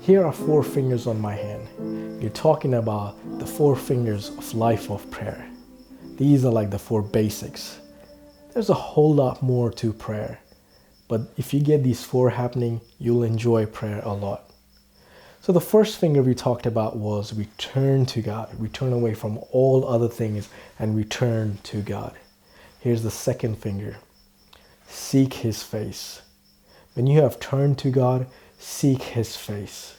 Here are four fingers on my hand. You're talking about the four fingers of life of prayer. These are like the four basics. There's a whole lot more to prayer, but if you get these four happening, you'll enjoy prayer a lot. So the first finger we talked about was return to God. Return away from all other things and return to God. Here's the second finger. Seek His face. When you have turned to God, seek His face.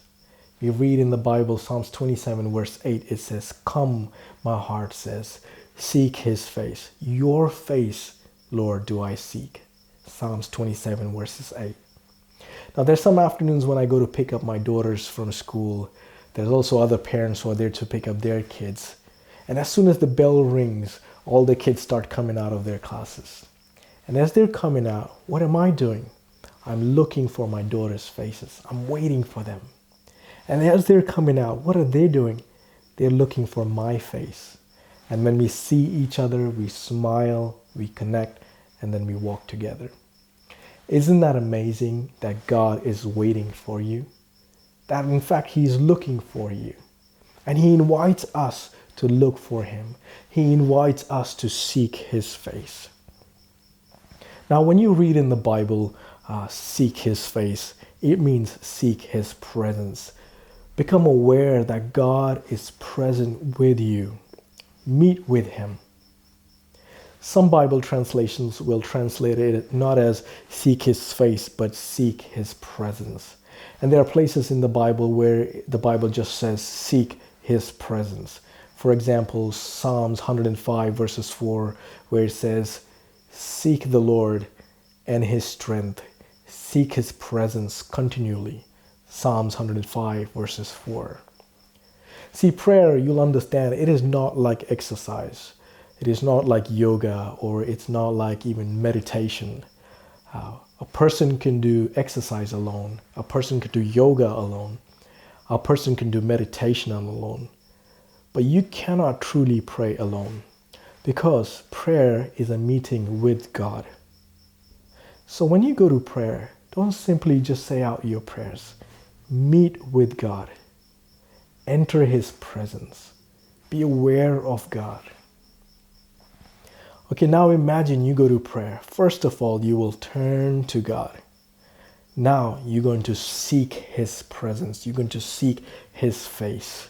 We read in the Bible, Psalms 27 verse 8, it says, "Come," my heart says, "seek His face." Your face, Lord, do I seek. Psalms 27 verses 8. Now there's some afternoons when I go to pick up my daughters from school. There's also other parents who are there to pick up their kids. And as soon as the bell rings, all the kids start coming out of their classes. And as they're coming out, what am I doing? I'm looking for my daughters' faces. I'm waiting for them. And as they're coming out, what are they doing? They're looking for my face. And when we see each other, we smile, we connect, and then we walk together. Isn't that amazing that God is waiting for you? That in fact, He's looking for you. And He invites us to look for Him. He invites us to seek His face. Now, when you read in the Bible, seek His face, it means seek His presence. Become aware that God is present with you. Meet with Him. Some Bible translations will translate it not as seek His face, but seek His presence. And there are places in the Bible where the Bible just says seek His presence. For example, Psalms 105 verses 4, where it says, "Seek the Lord and His strength. Seek His presence continually." Psalms 105 verses 4. See, prayer, you'll understand, it is not like exercise. It is not like yoga, or it's not like even meditation. A person can do exercise alone. A person can do yoga alone. A person can do meditation alone. But you cannot truly pray alone, because prayer is a meeting with God. So when you go to prayer, don't simply just say out your prayers. Meet with God. Enter His presence. Be aware of God. Okay, now imagine you go to prayer. First of all, you will turn to God. Now you're going to seek His presence. You're going to seek His face.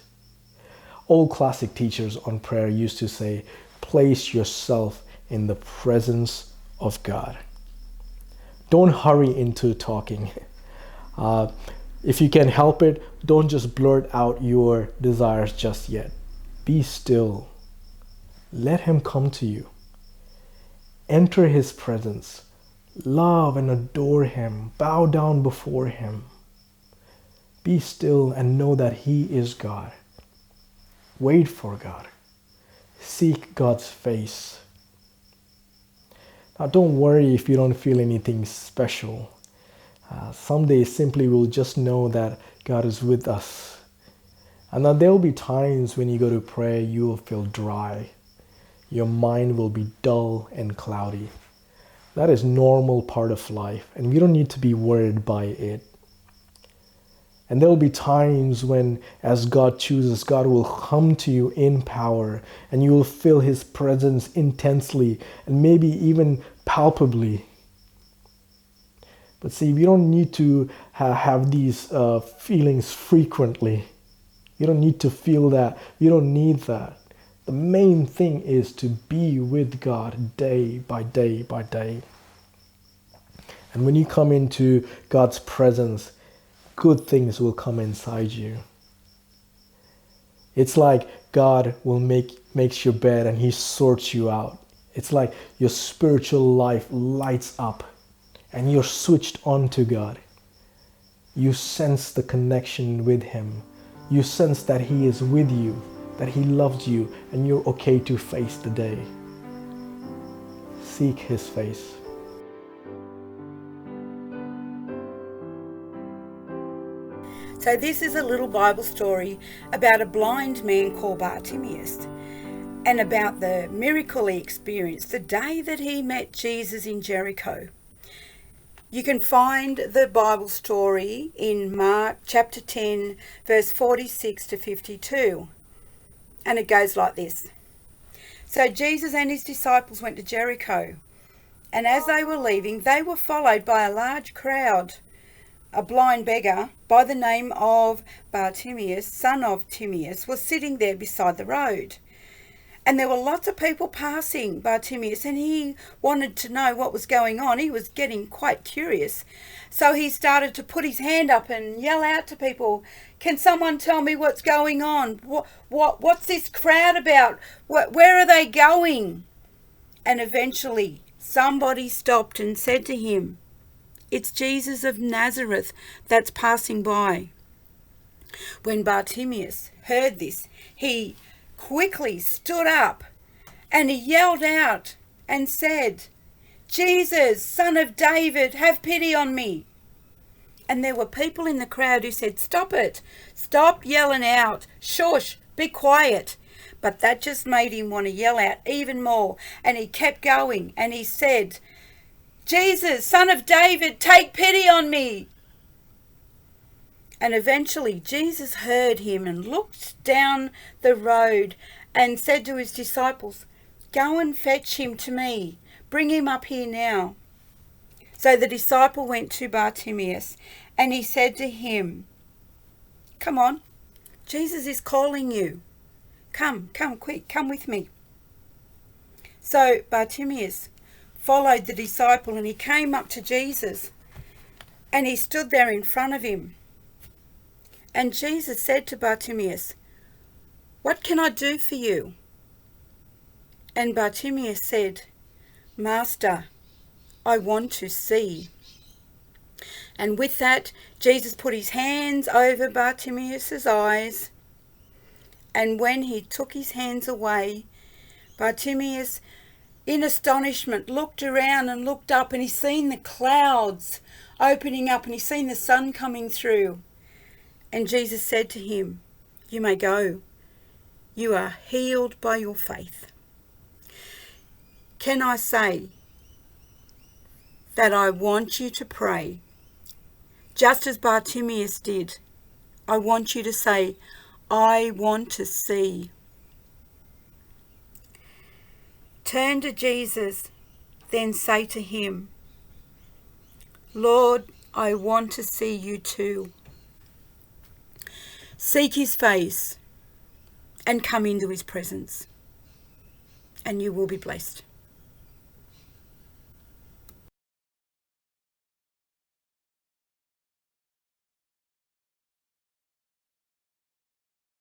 Old classic teachers on prayer used to say, place yourself in the presence of God. Don't hurry into talking. If you can help it, don't just blurt out your desires just yet. Be still. Let Him come to you. Enter His presence. Love and adore Him. Bow down before Him. Be still and know that He is God. Wait for God. Seek God's face. Now don't worry if you don't feel anything special. Someday simply we'll just know that God is with us. And that there will be times when you go to pray, you will feel dry. Your mind will be dull and cloudy. That is normal part of life, and we don't need to be worried by it. And there will be times when, as God chooses, God will come to you in power, and you will feel His presence intensely and maybe even palpably. But see, we don't need to have these feelings frequently. You don't need to feel that. You don't need that. The main thing is to be with God day by day by day. And when you come into God's presence, good things will come inside you. It's like God will makes your bed and He sorts you out. It's like your spiritual life lights up and you're switched on to God. You sense the connection with Him. You sense that He is with you, that He loves you, and you're okay to face the day. Seek His face. So this is a little Bible story about a blind man called Bartimaeus, and about the miracle he experienced the day that he met Jesus in Jericho. You can find the Bible story in Mark chapter 10, verse 46 to 52. And it goes like this. So Jesus and his disciples went to Jericho. And as they were leaving, they were followed by a large crowd. A blind beggar by the name of Bartimaeus, son of Timaeus, was sitting there beside the road. And there were lots of people passing Bartimaeus, and he wanted to know what was going on. He was getting quite curious. So he started to put his hand up and yell out to people, "Can someone tell me what's going on? What's this crowd about? Where are they going?" And eventually somebody stopped and said to him, "It's Jesus of Nazareth that's passing by." When Bartimaeus heard this, he quickly stood up and he yelled out and said, "Jesus, Son of David, have pity on me." And there were people in the crowd who said, "Stop it, stop yelling out, shush, be quiet." But that just made him want to yell out even more, and he kept going and he said, "Jesus, Son of David, take pity on me." And eventually Jesus heard him and looked down the road and said to his disciples, "Go and fetch him to me. Bring him up here now." So the disciple went to Bartimaeus and he said to him, "Come on, Jesus is calling you. Come quick, come with me." So Bartimaeus followed the disciple and he came up to Jesus and he stood there in front of him. And Jesus said to Bartimaeus, "What can I do for you?" And Bartimaeus said, "Master, I want to see." And with that, Jesus put his hands over Bartimaeus' eyes. And when he took his hands away, Bartimaeus, in astonishment, looked around and looked up, and he's seen the clouds opening up and he's seen the sun coming through. And Jesus said to him, "You may go. You are healed by your faith." Can I say that I want you to pray, just as Bartimaeus did? I want you to say, "I want to see." Turn to Jesus, then say to him, "Lord, I want to see you too." Seek his face and come into his presence, and you will be blessed.